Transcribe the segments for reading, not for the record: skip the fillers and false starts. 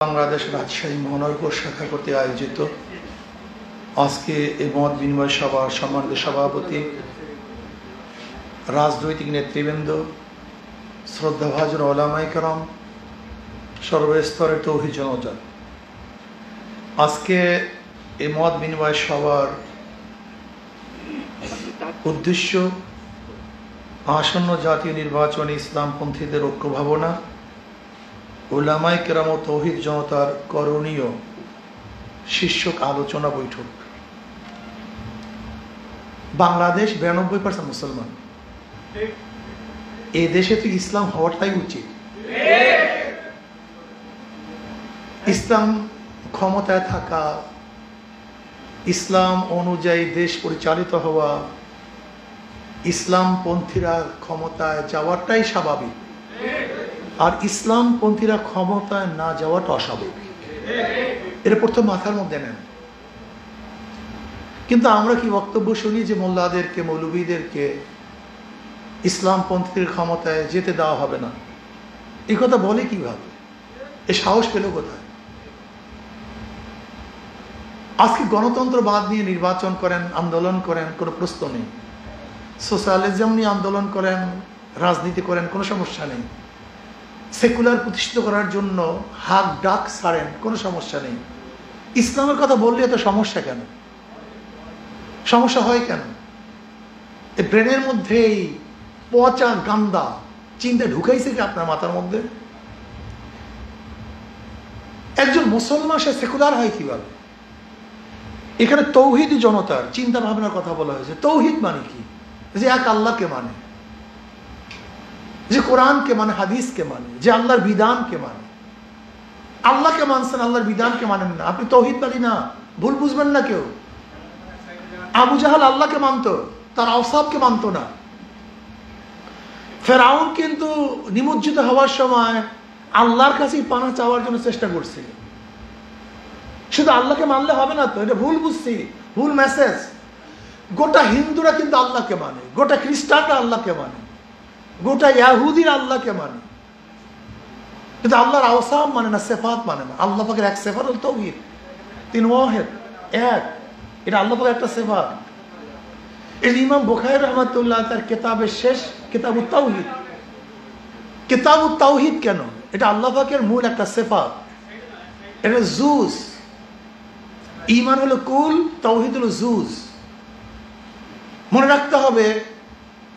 বাংলাদেশ রাজশাহী মহানগর শাখা কর্তৃক আয়োজিত আজকে এই মত বিনিময় সভার সম্মানিত সভাপতি, রাজনৈতিক নেতৃবৃন্দ, শ্রদ্ধাভাজন ওলামায়ে কেরাম, সর্বস্তরের তৌহিদ জনতা, আজকে এই মত বিনিময় সভার উদ্দেশ্য আসন্ন জাতীয় নির্বাচনে ইসলামপন্থীদের ঐক্য ভাবনা, ওলামায়ে কেরাম ও তৌহিদ জনতার করণীয় শীর্ষক আলোচনা বৈঠক। বাংলাদেশ 92% মুসলমান। এই দেশে তো ইসলাম হওয়াটাই উচিত। ইসলাম ক্ষমতায় থাকা, ইসলাম অনুযায়ী দেশ পরিচালিত হওয়া, ইসলামপন্থীরা ক্ষমতায় যাওয়াটাই স্বাভাবিক, আর ইসলামপন্থীরা ক্ষমতায় না যাওয়াটা অস্বাভাবিক। এটা প্রথম মাথার মধ্যে নেন। কিন্তু আমরা কি বক্তব্য শুনি যে মোল্লাদেরকে, মৌলবীদেরকে ইসলামপন্থীদের ক্ষমতায় যেতে দেওয়া হবে না। এই কথা বলে কিভাবে? এ সাহস পেল কোথায়? আজকে গণতন্ত্রবাদ নিয়ে নির্বাচন করেন, আন্দোলন করেন, কোনো প্রশ্ন নেই। সোশ্যালিজম নিয়ে আন্দোলন করেন, রাজনীতি করেন, কোনো সমস্যা নেই। সেকুলার প্রতিষ্ঠিত করার জন্য হাক ডাক ছাড়েন, কোনো সমস্যা নেই। ইসলামের কথা বললে এত সমস্যা কেন? সমস্যা হয় কেন? এই ব্রেনের মধ্যে এই পচা গান্দা চিন্তা ঢুকাইছে কি আপনার মাথার মধ্যে? একজন মুসলমান সে সেকুলার হয় কিভাবে? এখানে তৌহিদ জনতার চিন্তা ভাবনার কথা বলা হয়েছে। তৌহিদ মানে কি? যে এক আল্লাহকে মানে, যে কোরআনকে মানে, হাদিসকে মানে, যে আল্লাহর বিধানকে মানে। আল্লাহকে মানছেন, আল্লাহর বিধানকে মানেন না, আপনি তৌহিদবাদী না। ভুল বুঝবেন না কেউ। আবু জাহাল আল্লাহকে মানতো, তার আওসাফকে মানতো না। ফেরাউন কিন্তু নিমজ্জিত হওয়ার সময় আল্লাহর কাছেই পানা চাওয়ার জন্য চেষ্টা করছিল। শুধু আল্লাহকে মানলে হবে না তো, এটা ভুল বুঝছি, ভুল মেসেজ। গোটা হিন্দুরা কিন্তু আল্লাহকে মানে, গোটা খ্রিস্টানরা আল্লাহকে মানে, গোটা ইয়াহুদির আল্লাহকে মানে, কিন্তু আল্লাহর আওসাফ মানে না, সেফাত মানে না। আল্লাহ পাকের এক সেফাত হল তাওহীদ, তিনি ওয়াহিদ, এক। এটা আল্লাহ পাকের একটা সেফাত। এই ইমাম বুখারী রাহমাতুল্লাহ তার কিতাবের শেষ কিতাবুত তাওহীদ। কিতাবুত তাওহীদ কেন? এটা আল্লাহ পাকের মূল একটা সেফাত। এটা জুজ। ঈমান হলো কুল, তাওহীদ হলো জুজ। মনে রাখতে হবে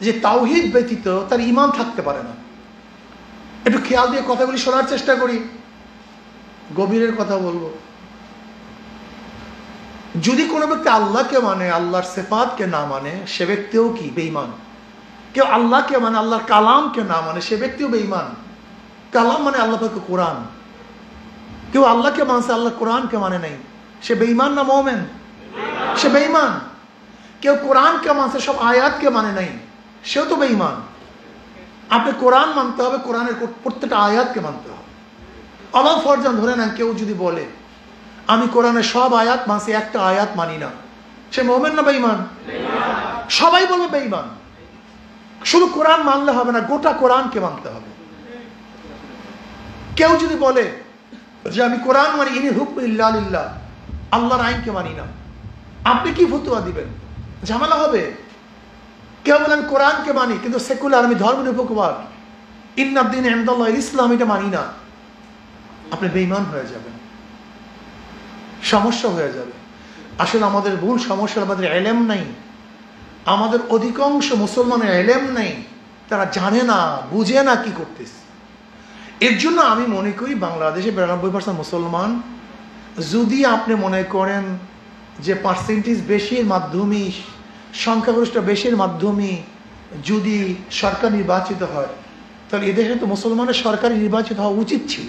যে তাওহীদ ব্যতীত তার ঈমান থাকতে পারে না। একটু খেয়াল দিয়ে কথাগুলি শোনার চেষ্টা করি, গভীরের কথা বলবো। যদি কোনো ব্যক্তি আল্লাহকে মানে, আল্লাহর সিফাতকে না মানে, সে ব্যক্তিও কি বেঈমান। কেউ আল্লাহকে মানে, আল্লাহর কালামকে না মানে, সে ব্যক্তিও বেঈমান। কালাম মানে আল্লাহ পাকের কোরআন। কেউ আল্লাহকে মানছে, আল্লাহর কোরআনকে মানে নাই, সে বেঈমান না মুমিন? সে বেঈমান। কেউ কোরআনকে মানছে, সব আয়াতকে মানে নাই, সেও তো বেঈমান। আপনি কোরআন মানতে হবে, কোরআনের প্রত্যেকটা আয়াতকে মানতে হবে। আল্লাহ ফরজান ধরে নেন, কেউ যদি বলে আমি কোরআনের সব আয়াত মানছি, একটা আয়াত মানি না, সে মুমিন না বেঈমান? সবাই বলবে বেঈমান। শুধু কোরআন মানলে হবে না, গোটা কোরআনকে মানতে হবে। কেউ যদি বলে যে আমি কোরআন মানি, ইনিল হুকমু ইল্লা লিল্লাহ, আল্লাহর আইনকে মানি না, আপনি কি ফতোয়া দিবেন? ঝামেলা হবে। কেউ বলেন কোরআনকে মানি কিন্তু সেকুলার, আমি ধর্মনিরপেক্ষবাদ, ইন্নাদ দীন ইনদাল্লাহিল ইসলাম, এটা মানি না, আপনি বেঈমান হয়ে যাবেন, সমস্যা হয়ে যাবে। আসলে আমাদের ভুল সমস্যা, আমাদের ইলম নাই। আমাদের অধিকাংশ মুসলমানের ইলম নাই, তারা জানে না, বুঝে না কি করতেছে। এর জন্য আমি মনে করি বাংলাদেশে 92% মুসলমান, যদি আপনি মনে করেন যে পার্সেন্টেজ বেশির মাধ্যমে, সংখ্যাগরিষ্ঠ বেশির মাধ্যমে যদি সরকার নির্বাচিত হয়, তাহলে এদেশে তো মুসলমানের সরকার নির্বাচিত হওয়া উচিত ছিল।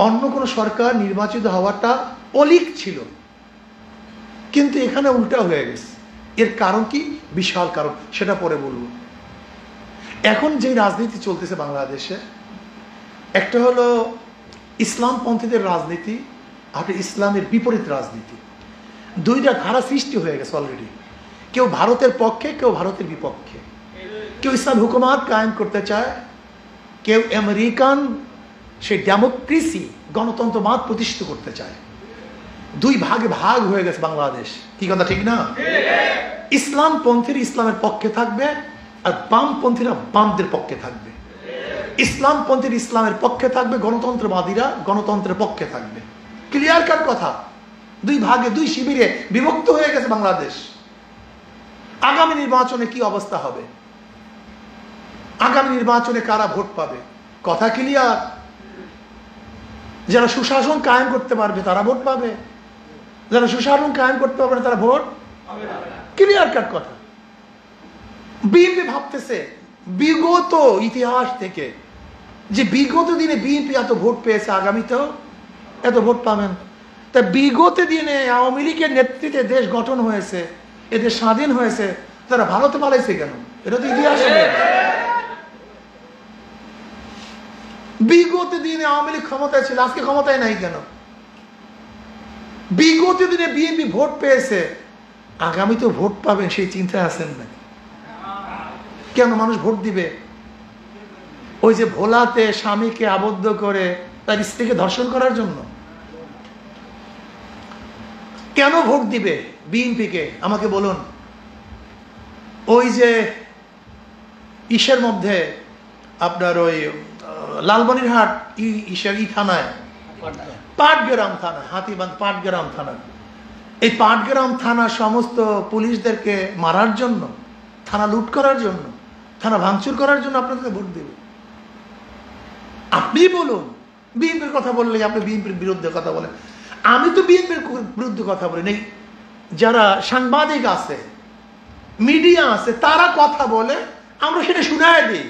অন্য কোনো সরকার নির্বাচিত হওয়াটা অলিক ছিল, কিন্তু এখানে উল্টা হয়ে গেছে। এর কারণ কি? বিশাল কারণ, সেটা পরে বলবো। এখন যে রাজনীতি চলতেছে বাংলাদেশে, একটা হলো ইসলামপন্থীদের রাজনীতি, আর ইসলামের বিপরীত রাজনীতি। দুইটা ধারা সৃষ্টি হয়ে গেছে অলরেডি। কেউ ভারতের পক্ষে, কেউ ভারতের বিপক্ষে। কেউ ইসলাম হুকুমাত কায়েম করতে চায়, কেউ আমেরিকান সে ডেমোক্রেসি গণতন্ত্রবাদ প্রতিষ্ঠিত করতে চায়। দুই ভাগে ভাগ হয়ে গেছে বাংলাদেশ, কি কথা ঠিক না? ইসলামপন্থীরা ইসলামের পক্ষে থাকবে আর বামপন্থীরা বামদের পক্ষে থাকবে। ইসলামপন্থীরা ইসলামের পক্ষে থাকবে, গণতন্ত্রবাদীরা গণতন্ত্রের পক্ষে থাকবে। ক্লিয়ার কাট কথা। দুই ভাগে, দুই শিবিরে বিভক্ত হয়ে গেছে বাংলাদেশ। আগামী নির্বাচনে কি অবস্থা হবে? আগামী নির্বাচনে কারা ভোট পাবে? কথা ক্লিয়ার। যারা সুশাসন কায়েম করতে পারবে তারা ভোট পাবে, যারা সুশাসন কায়েম করতে পারবে না তারা ভোট ক্লিয়ার কাট কথা। বিএনপি ভাবতেছে বিগত ইতিহাস থেকে যে বিগত দিনে বিএনপি এত ভোট পেয়েছে, আগামীতেও এত ভোট পাবেন। তা বিগত দিনে আওয়ামী লীগের নেতৃত্বে দেশ গঠন হয়েছে, এদের স্বাধীন হয়েছে, তারা ভারতে পালাইছে কেন? এটা তো ইতিহাস। বিগত দিনে আওয়ামী লীগ ক্ষমতায় ছিল, আজকে ক্ষমতায় নাই কেন? বিগত দিনে বিএনপি ভোট পেয়েছে, আগামীতেও ভোট পাবেন সেই চিন্তায় আছেন নাকি? কেন মানুষ ভোট দিবে? ওই যে ভোলাতে স্বামীকে আবদ্ধ করে তার স্ত্রীকে ধর্ষণ করার জন্য? কেন ভোট দিবে বিএনপিকে আমাকে বলুন। ওই যে ইসের মধ্যে আপনার ওই লালমনিরহাট থানায়, পাটগ্রাম থানা, হাতিবান্ধ পাটগ্রাম থানা, এই পাটগ্রাম থানা সমস্ত পুলিশদেরকে মারার জন্য, থানা লুট করার জন্য, থানা ভাঙচুর করার জন্য আপনাদেরকে ভোট দেবে? আপনি বলুন। বিএনপির কথা বললে আপনি বিএনপির বিরুদ্ধে কথা বলেন। আমি তো বিএনপির বিরুদ্ধে কথা বলি নেই। যারা সাংবাদিক আছে, মিডিয়া আছে, তারা কথা বলে, আমরা সেটা শুনায় দিই।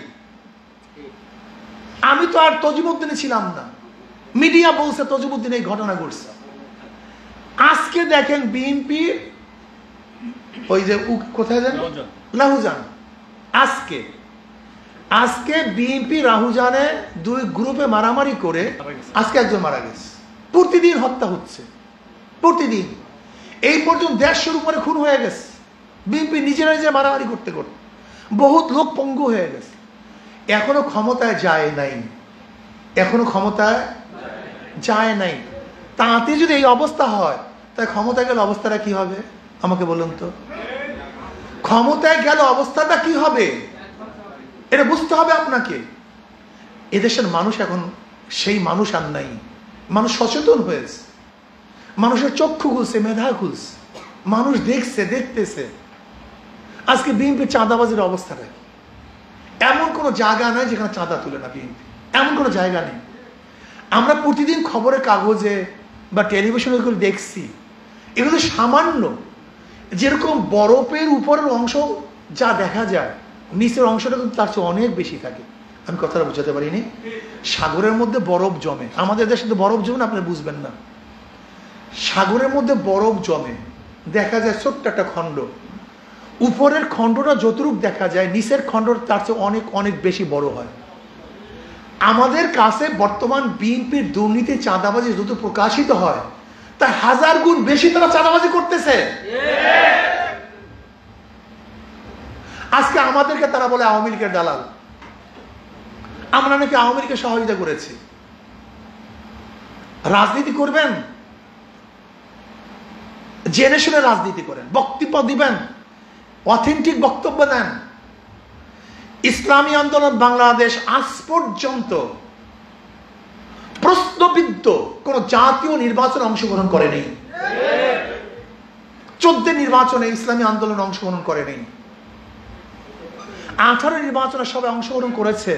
আমি তো আর তজিমুদ্দিনে ছিলাম না, মিডিয়া বলছে তজিমুদ্দিন এই ঘটনা ঘটছে। আজকে দেখেন বিএনপি ওই যে কোথায় যান, লাহুজান, আজকে বিএনপি রাহুজানে দুই গ্রুপে মারামারি করে আজকে একজন মারা গেছে। প্রতিদিন হত্যা হচ্ছে, প্রতিদিন। এই পর্যন্ত 150-র উপরে খুন হয়ে গেছে। বিএনপি নিজেরা নিজে মারামারি করতে করতে বহুত লোক পঙ্গু হয়ে গেছে। এখনো ক্ষমতায় যায় নাই, এখনো ক্ষমতায় যায় নাই। তাতে যদি এই অবস্থা হয়, তাই ক্ষমতায় গেলে অবস্থাটা কি হবে আমাকে বলুন তো? ক্ষমতায় গেল অবস্থাটা কি হবে এটা বুঝতে হবে আপনাকে। এদেশের মানুষ এখন সেই মানুষ আর নাই। মানুষ সচেতন হয়েছে, মানুষের চক্ষু খুলছে, মেধা খুলছে, মানুষ দেখতেছে। আজকে বিএনপির চাঁদাবাজির অবস্থাটা কি? এমন কোনো জায়গা নাই যেখানে চাঁদা তুলে না বিএনপি, এমন কোনো জায়গা নেই। আমরা প্রতিদিন খবরের কাগজে বা টেলিভিশনে এগুলো দেখছি, এগুলো সামান্য। যেরকম বরফের উপরের অংশ যা দেখা যায়, নিচের অংশটা কিন্তু তার চেয়ে অনেক বেশি থাকে। আমি কথাটা বোঝাতে পারিনি। সাগরের মধ্যে বরফ জমে, আমাদের দেশে তো বরফ জমে না, আপনি বুঝবেন না। সাগরের মধ্যে বরফ জমে, দেখা যায় ছোট্ট একটা খণ্ড, উপরের খণ্ডটা যতটুকু দেখা যায়, নিচের খণ্ডটা তার চেয়ে অনেক অনেক বেশি বড় হয়। আমাদের কাছে বর্তমান বিএনপির দুর্নীতি, চাঁদাবাজি যত প্রকাশিত হয়, তা 1000 গুণ বেশি তারা চাঁদাবাজি করতেছে। আজকে আমাদেরকে তারা বলে আওয়ামী লীগের দালাল। আমরা নাকি আওয়ামী লীগকে সহযোগিতা করেছি। রাজনীতি করবেন, জেনে শুনে রাজনীতি করেন, বক্তব্য দিবেন, অথেন্টিক বক্তব্য দেন। ইসলামী আন্দোলন বাংলাদেশ আজ পর্যন্ত প্রশ্নবিদ্ধ কোন জাতীয় নির্বাচনে অংশগ্রহণ করেনি। 14 নির্বাচনে ইসলামী আন্দোলন অংশগ্রহণ করেনি। 18 নির্বাচনে সবাই অংশগ্রহণ করেছে।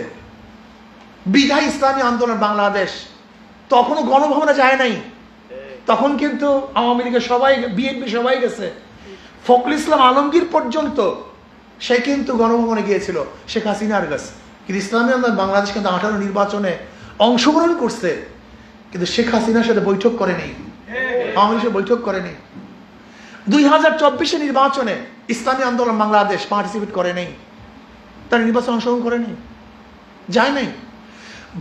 বিধায় ইসলামী আন্দোলন বাংলাদেশ তখনও গণভবনে যায় নাই। তখন কিন্তু আওয়ামী লীগের সবাই, বিএনপি সবাই গেছে। ফখরুল ইসলাম আলমগীর পর্যন্ত সে কিন্তু গণভবনে গিয়েছিল শেখ হাসিনার কাছে। কিন্তু ইসলামী আন্দোলন বাংলাদেশ কিন্তু 18 নির্বাচনে অংশগ্রহণ করছে, কিন্তু শেখ হাসিনার সাথে বৈঠক করেনি, আওয়ামী লীগের সাথে বৈঠক করেনি। 2024 নির্বাচনে ইসলামী আন্দোলন বাংলাদেশ পার্টিসিপেট করে নেই, তার নির্বাচন অংশগ্রহণ করেনি, যায় নাই।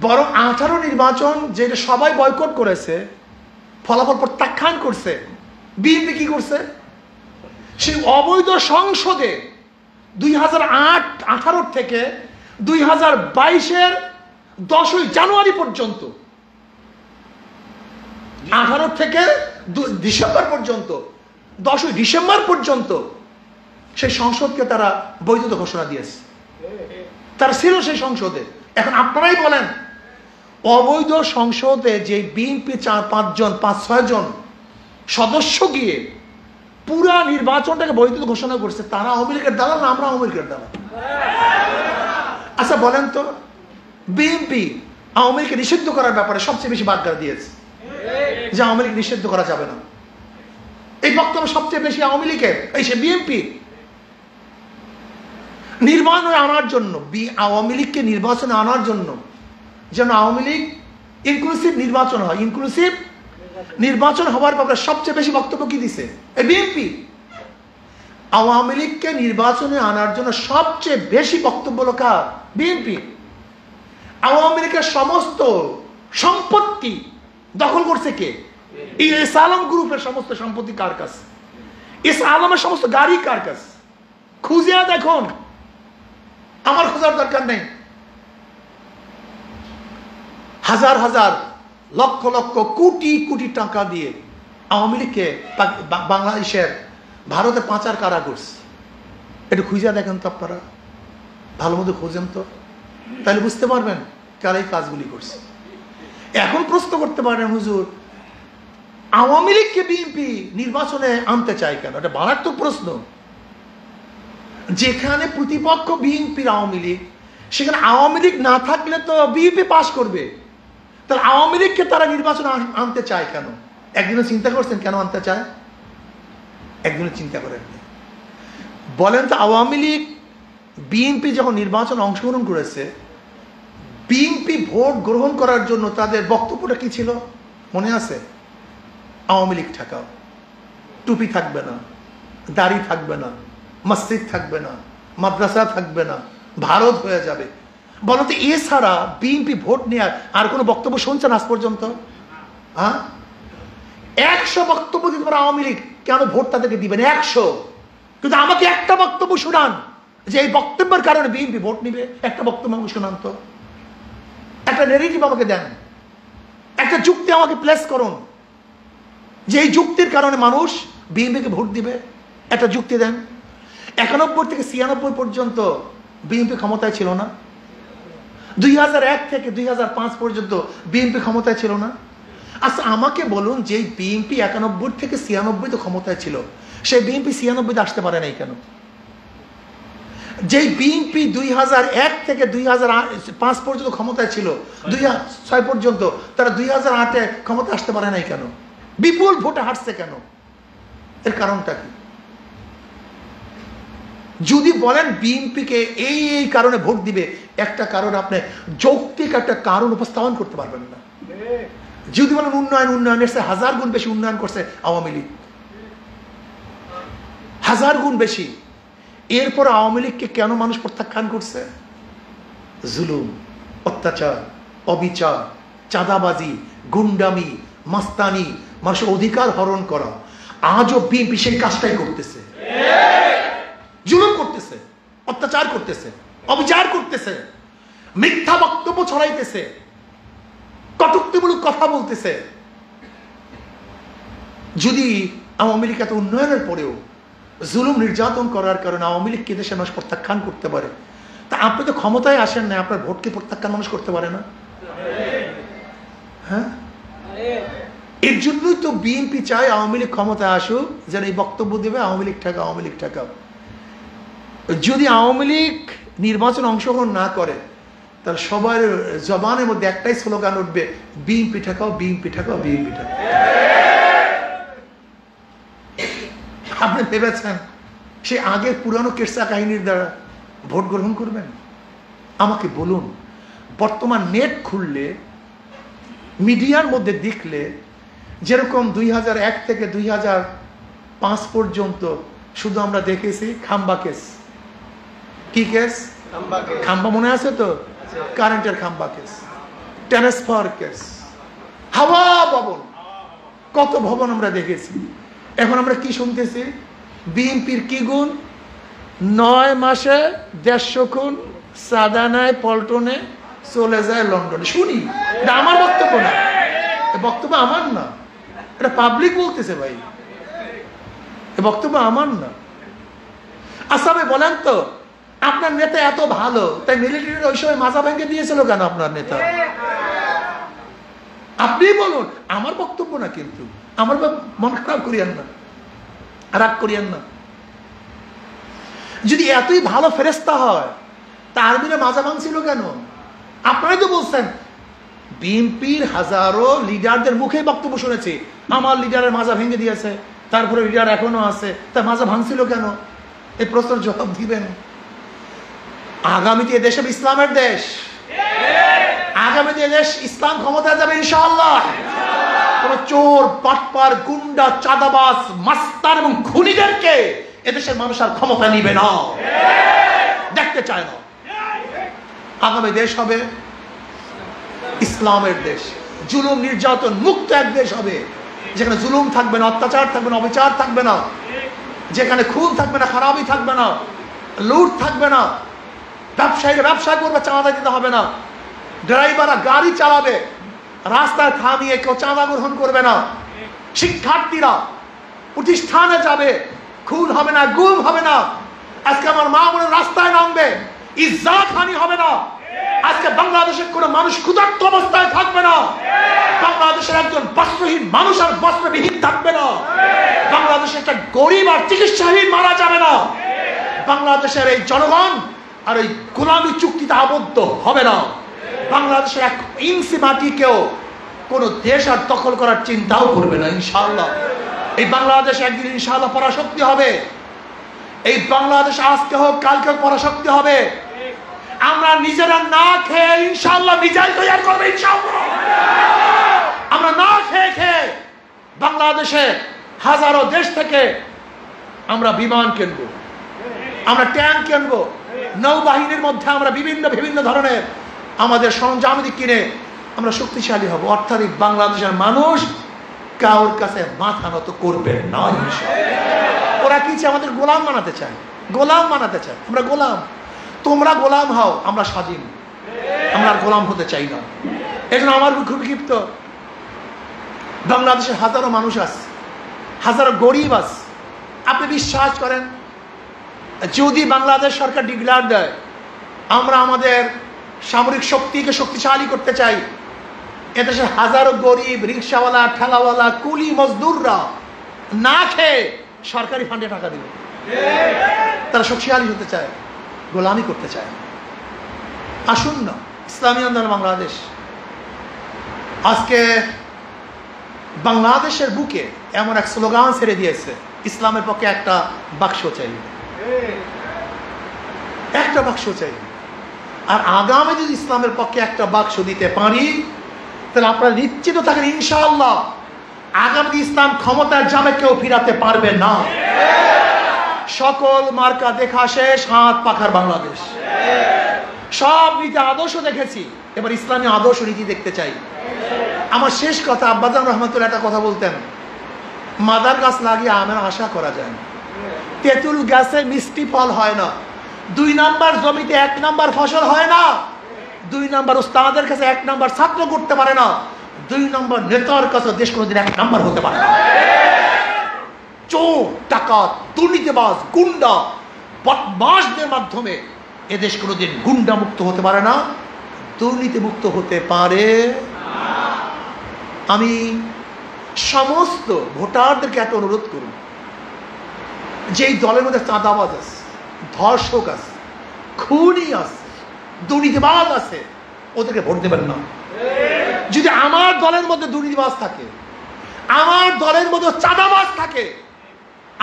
বরং 18 নির্বাচন যেটা সবাই বয়কট করেছে, ফলাফল প্রত্যাখ্যান করছে, বিএনপি কি করছে? সেই অবৈধ সংসদে 2018 থেকে 2022-এর 10ই জানুয়ারি পর্যন্ত 18 থেকে ডিসেম্বর পর্যন্ত, 10ই ডিসেম্বর পর্যন্ত সেই সংসদকে তারা বৈধতা ঘোষণা দিয়েছে। তারা ছিল সেই সংসদে। এখন আপনারাই বলেন, অবৈধ সংসদে যে বিএনপি 4-5 জন সদস্য গিয়ে পুরা নির্বাচনটাকে বৈধ ঘোষণা করছে, তারা আওয়ামী লীগের দালাল না আমরা আওয়ামী লীগের দালাল? আচ্ছা বলেন তো, বিএনপি আওয়ামী লীগকে নিষিদ্ধ করার ব্যাপারে সবচেয়ে বেশি বাগ্দার দিয়েছে যে আওয়ামী লীগ নিষিদ্ধ করা যাবে না। এই বক্তব্য সবচেয়ে বেশি আওয়ামী লীগের, এই সে বিএনপি নির্বাচনে আনার জন্য, আওয়ামী লীগকে নির্বাচনে আনার জন্য যেন আওয়ামী লীগ ইনক্লুসিভ নির্বাচন হয়। ইনক্লুসিভ নির্বাচন হওয়ার ব্যাপারে সবচেয়ে বেশি বক্তব্য কি দিছে? এই বিএনপি। আওয়ামী লীগকে নির্বাচনে আনার জন্য সবচেয়ে বেশি বক্তব্য হলো কার? বিএনপি। আওয়ামী লীগের সমস্ত সম্পত্তি দখল করছে কে? এস আলম গ্রুপের সমস্ত সম্পত্তি কার কাছে? এস আলমের সমস্ত গাড়ি কার কাছে? খুঁজে দেখুন, আমার খোঁজার দরকার নেই। হাজার হাজার লক্ষ লক্ষ কোটি কোটি টাকা দিয়ে আওয়ামী লীগকে বাংলাদেশের ভারতে পাচার কারা করছে, একটু খুঁজে দেখেন তো আপনারা, ভালো মতো খোঁজেন তো, তাহলে বুঝতে পারবেন কারা এই কাজগুলি করছে। এখন প্রশ্ন করতে পারেন, হুজুর আওয়ামী লীগকে বিএনপি নির্বাচনে আনতে চায় কেন? এটা মারাত্মক প্রশ্ন। যেখানে প্রতিপক্ষ বিএনপির আওয়ামী লীগ, সেখানে আওয়ামী লীগ না থাকলে তো বিএনপি পাস করবে, তাহলে আওয়ামী লীগকে তারা নির্বাচনে আনতে চায় কেন? একদিনও চিন্তা করছেন কেন আনতে চায়? একদিনও চিন্তা করেন। বলেন তো, আওয়ামী লীগ বিএনপি যখন নির্বাচনে অংশগ্রহণ করেছে, বিএনপি ভোট গ্রহণ করার জন্য তাদের বক্তব্যটা কি ছিল মনে আছে? আওয়ামী লীগ ঠেকাও, টুপি থাকবে না, দাড়ি থাকবে না, মসজিদ থাকবে না, মাদ্রাসা থাকবে না, ভারত হয়ে যাবে। বলো তো, এছাড়া বিএনপি ভোট নেওয়ার আর কোনো বক্তব্য শুনছেন আজ পর্যন্ত? হ্যাঁ, 100 বক্তব্য দিতে পারে আওয়ামী লীগ, কেন ভোট তাদেরকে দিবেন 100? কিন্তু আমাকে একটা বক্তব্য শোনান যে এই বক্তব্যের কারণে বিএনপি ভোট নিবে। একটা বক্তব্য আমাকে শোনান তো, একটা নেগেটিভ আমাকে দেন, একটা যুক্তি আমাকে প্লেস করুন যে এই যুক্তির কারণে মানুষ বিএনপিকে ভোট দিবে। একটা যুক্তি দেন। 91 থেকে 96 পর্যন্ত বিএনপি ক্ষমতায় ছিল না? 2001 থেকে 2005 পর্যন্ত বিএনপি ক্ষমতায় ছিল না? আচ্ছা আমাকে বলুন, যে বিএনপি 91 থেকে 96 ক্ষমতায় ছিল, সেই বিএনপি 96 আসতে পারে নাই কেন? যেই বিএনপি 2001 থেকে 2005 পর্যন্ত ক্ষমতায় ছিল, 2006 পর্যন্ত, তারা 2008-এ ক্ষমতা আসতে পারে নাই কেন? বিপুল ভোটে হারছে কেন? এর কারণটা কি? যদি বলেন বিএনপিকে এই এই কারণে ভোট দিবে, একটা কারণ আপনি যৌক্তিক একটা কারণ উপস্থাপন করতে পারবেন না। যদি বলেন উন্নয়নের চেয়ে 1000 গুণ বেশি উন্নয়ন করছে আওয়ামী লীগ, 1000 গুণ বেশি, এরপর আওয়ামী লীগকে কেন মানুষ প্রত্যাখ্যান করছে? জুলুম, অত্যাচার, অবিচার, চাঁদাবাজি, গুন্ডামি, মাস্তানি, মানুষের অধিকার হরণ করা। আজও বিএনপি সেই কাজটাই করতেছে, জুলুম করতেছে, অত্যাচার করতেছে, অবিচার করতেছে, মিথ্যা বক্তব্য ছড়াইতেছে, কটূক্তিমূলক কথা বলতেছে। যদি আওয়ামী লীগ এত উন্নয়নের পরেও জুলুম নির্যাতন করার কারণে আওয়ামী লীগকে দেশের মানুষ প্রত্যাখ্যান করতে পারে, তা আপনি তো ক্ষমতায় আসেন না, আপনার ভোটকে প্রত্যাখ্যান মানুষ করতে পারে না? হ্যাঁ, এর জন্যই তো বিএনপি চায় আওয়ামী লীগ ক্ষমতায় আসুক, যেন এই বক্তব্য দেবে আওয়ামী লীগ ঠেকাও, আওয়ামী লীগ ঠেকাও। যদি আওয়ামী লীগ নির্বাচনে অংশগ্রহণ না করে, তাহলে সবার জবানের মধ্যে একটাই স্লোগান উঠবে, বিএনপি ঠেকাও, বিএনপি ঠেকাও, বিএনপি ঠেকাও। আপনি ভেবেছেন সে আগের পুরানো কেসা কাহিনীর দ্বারা ভোট গ্রহণ করবেন? আমাকে বলুন, বর্তমান নেট খুললে, মিডিয়ার মধ্যে দেখলে, যেরকম 2001 থেকে 2005 পর্যন্ত শুধু আমরা দেখেছি খাম্বা কেস। কি কেস? খাম্বা মনে আছে তো? কারেন্টের খাম্বা কেস, ট্রান্সফার কেস, হাওয়া ভবন, কত ভবন আমরা দেখেছি। এখন আমরা কি শুনতেছি? বিএনপির কি গুণ? 9 মাসে 150 খুন, সাদা নেয় পল্টনে, চলে যায় লন্ডনে। শুনি, এটা আমার বক্তব্য না, বক্তব্য আমার না, এটা পাবলিক বলতেছে ভাই, এ বক্তব্য আমার না। আসামে বলেন তো, আপনার নেতা এত ভালো, তাই মিলিটারির ওই সময় মাজা ভেঙে দিয়েছিল কেন আপনার নেতা? আপনি বলুন, আমার বক্তব্য না কিন্তু। আমার মন খারাপ করিয়েন না, রাগ করিয়েন না। যদি এতই ভালো ফেরেস্তা হয়, তা আর্মিরা মাজা ভাঙছিল কেন? আপনারাই তো বলছেন। বিএনপির হাজারো লিডারদের মুখে বক্তব্য শুনেছি, আমার লিডারের মাজা ভেঙে দিয়েছে, তারপরে লিডার এখনো আছে, তা মাজা ভাঙছিল কেন? এই প্রশ্নের জবাব দিবেন। আগামীতে দেশ ইসলামের দেশ, আগামীতে দেশ ইসলাম ক্ষমতা যাবে ইনশাআল্লাহ। কোন চোর, বাটপার, গুন্ডা, চাঁদাবাজ, মাস্তান এবং খুনিদেরকে এদেশের মানুষ আর ক্ষমতা নিবে না, দেখতে চায় না। আগামী দেশ হবে ইসলামের দেশ, জুলুম নির্যাতন মুক্ত এক দেশ হবে, যেখানে জুলুম থাকবে না, অত্যাচার থাকবে না, অবিচার থাকবে না, যেখানে খুন থাকবে না, খারাপই থাকবে না, লুট থাকবে না, ব্যবসায়ীরা ব্যবসা করবে, চাঁদা দিতে হবে না, ড্রাইভাররা গাড়ি চালাবে, রাস্তায় থামিয়ে কেউ চাঁদা গ্রহণ করবে না, শিক্ষার্থীরা প্রতিষ্ঠানে যাবে, খুন হবে না, গুম হবে না। আজকে আমার মা বোনের রাস্তায় নামবে, ইজ্জত হানি হবে না। আজকে বাংলাদেশের কোন মানুষ ক্ষুধার্ত অবস্থায় থাকবে না, বাংলাদেশের একজন বস্ত্রহীন মানুষ আর বস্ত্রবিহীন থাকবে না, বাংলাদেশের একটা গরিব আর চিকিৎসাহীন মারা যাবে না, বাংলাদেশের এই জনগণ আর এই গোলামি চুক্তিতে আবদ্ধ হবে না, বাংলাদেশের এক ইঞ্চি মাটিকেও কোন দেশ আর দখল করার চিন্তাও করবে না ইনশাআল্লাহ। এই বাংলাদেশ একদিন ইনশাআল্লাহ পরাশক্তি হবে, এই বাংলাদেশ আজকে হোক কালকে পরাশক্তি হবে। আমরা নিজেরা না খেয়ে ইনশাআল্লাহ নিজেই তৈরি করবো ইনশাআল্লাহ। আমরা না খেয়ে খেয়ে বাংলাদেশে হাজারো দেশ থেকে আমরা বিমান কিনবো, আমরা ট্যাঙ্ক কিনবো, নৌবাহিনীর মধ্যে আমরা বিভিন্ন ধরনের আমাদের সরঞ্জাম কিনে আমরা শক্তিশালী হব। অর্থাৎ বাংলাদেশের মানুষ কারোর কাছে মাথা নত করবে না ইনশাআল্লাহ। ওরা কি চায়? আমাদের গোলাম বানাতে চায়, গোলাম বানাতে চায়। আমরা গোলাম, তোমরা গোলাম হও, আমরা স্বাধীন, আমরা আর গোলাম হতে চাই না। এই জন্য আমার খুব ক্ষিপ্ত, বাংলাদেশের হাজারো মানুষ আছে, হাজারো গরিব আছে। আপনি বিশ্বাস করেন, যদি বাংলাদেশ সরকার ডিক্লেয়ার দেয় আমরা আমাদের সামরিক শক্তিকে শক্তিশালী করতে চাই, এদেশের হাজারো গরিব, রিক্সাওয়ালা, ঠেলাওয়ালা, কুলি মজদুররা না খেয়ে সরকারি ফান্ডে টাকা দিবে। তারা শক্তিশালী হতে চায়, গোলামি করতে চায়। আসুন না, ইসলামী আন্দোলন বাংলাদেশ আজকে বাংলাদেশের বুকে এমন এক স্লোগান ছেড়ে দিয়েছে, ইসলামের পক্ষে একটা বাক্স চাই, একটা বাক্স চাই। আর আগামী যদি ইসলামের পক্ষে একটা বাক্স দিতে পারি, তাহলে আপনারা নিশ্চিত থাকেন ইনশাআল্লাহ আগামী ইসলাম ক্ষমতায় যাবে, কেউ ফিরাতে পারবে না। সকল মার্কা দেখা শেষ, হাত পাখার বাংলাদেশ। সব নীতি আদর্শ দেখেছি, এবার ইসলামী আদর্শ নীতি দেখতে চাই। আমার শেষ কথা, আব্বাজান রহমতুল্লাহ একটা কথা বলতেন, মাদার গাছ লাগিয়ে আমের আশা করা যায় না, তেঁতুল গাছে মিষ্টি ফল হয় না, 2 নাম্বার জমিতে 1 নাম্বার ফসল হয় না, 2 নাম্বার উস্তাদের কাছে 1 নাম্বার ছাত্র করতে পারে না, 2 নাম্বার নেতার কাছে দেশ কোনোদিন 1 নাম্বার হতে পারে না। চোর, ডাকাত, দুর্নীতিবাজ, গুন্ডা, বদমাশদের মাধ্যমে এদেশ কোনোদিন গুন্ডা মুক্ত হতে পারে না, দুর্নীতি মুক্ত হতে পারে। আমি সমস্ত ভোটারদেরকে একটা অনুরোধ করব, যে এই দলের মধ্যে চাঁদাবাজ আছে, ধর্ষক আছে, খুনি আছে, দুর্নীতিবাজ আছে, ওদেরকে ভোট দেবেন না। যদি আমার দলের মধ্যে দুর্নীতিবাজ থাকে, আমার দলের মধ্যে চাঁদাবাজ থাকে,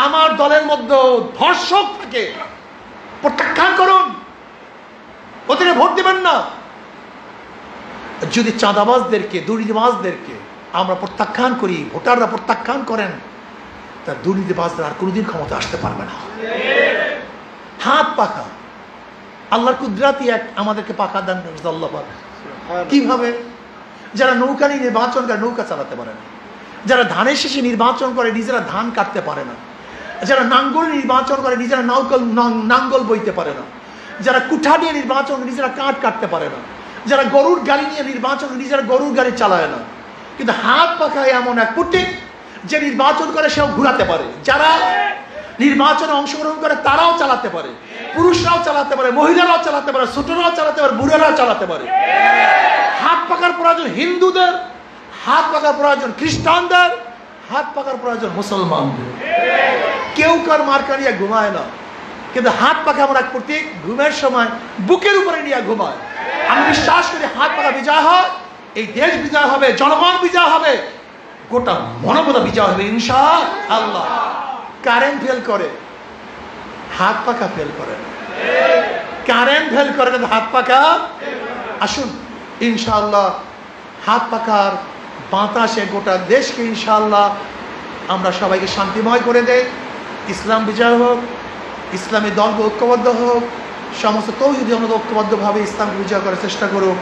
আমার দলের মধ্যে ধর্ষক থাকে, প্রত্যাখ্যান করুন, ওদেরকে ভোট দেবেন না। যদি চাঁদাবাজদেরকে, দুর্নীতিবাজদেরকে আমরা প্রত্যাখ্যান করি, ভোটাররা প্রত্যাখ্যান করেন, তার দুর্নীতিবাজরা আর কোনোদিন ক্ষমতা আসতে পারবে না। হাত পাখা, আল্লাহর কুদরাতি এক আমাদেরকে পাখা দান করেছে আল্লাহ পাক। কিভাবে? যারা নৌকা নিয়ে নির্বাচন করে নৌকা চালাতে পারে না, যারা ধানের শেষে নির্বাচন করে নিজেরা ধান কাটতে পারে না, যারা নাঙ্গল নির্বাচন করে নিজেরা নাঙ্গল বইতে পারে না, যারা কুঠা নিয়ে নির্বাচন করে নিজেরা কাঠ কাটতে পারে না, যারা গরুর গাড়ি নিয়ে নির্বাচন করে নিজেরা গরুর গাড়ি চালায় না, কিন্তু হাত পাখায় এমন এক পুটিক যে নির্বাচন করে সেও ঘুরাতে পারে, যারা নির্বাচনে অংশগ্রহণ করে তারাও চালাতে পারে, পুরুষরাও চালাতে পারে, মহিলারাও চালাতে পারে, ছোটরাও চালাতে পারে, বুড়ারাও চালাতে পারে। হাত পাকার প্রয়োজন হিন্দুদের, হাত পাকার প্রয়োজন খ্রিস্টানদের, হাত পাকার প্রয়োজন মুসলমানদের। কেউ কার মার্কা নিয়ে ঘুমায় না, কিন্তু হাত পাকা আমরা প্রত্যেক ঘুমের সময় বুকের উপরে নিয়ে ঘুমায়। আমি বিশ্বাস করি হাত পাকা বিজয় হয়, এই দেশ বিজয় হবে, জনগণ বিজয় হবে, গোটা মানবতা বিজয় হবে ইনশাআল্লাহ। কারেন্ট ফেল করে, হাত পাকা ফেল করে না। কারেন্ট ফেল করে কিন্তু হাত পাকা। আসুন ইনশাআল্লাহ হাত পাকার বাতাসে গোটা দেশকে ইনশাআল্লাহ আমরা সবাইকে শান্তিময় করে দেই। ইসলাম বিজয় হোক, ইসলামী দলকে ঐক্যবদ্ধ হোক, সমস্ত তৌহিদি আমরা ঐক্যবদ্ধভাবে ইসলামকে বিজয় করার চেষ্টা করুক।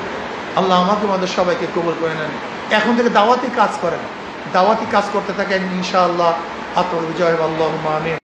আল্লাহ আমাকে আমাদের সবাইকে কবুল করে নেন। এখন থেকে দাওয়াতি কাজ করেন, দাওয়াতি কাজ করতে থাকেন ইনশাআল্লাহ। আত্মবিজয় আল্লাহুম্মা আমিন।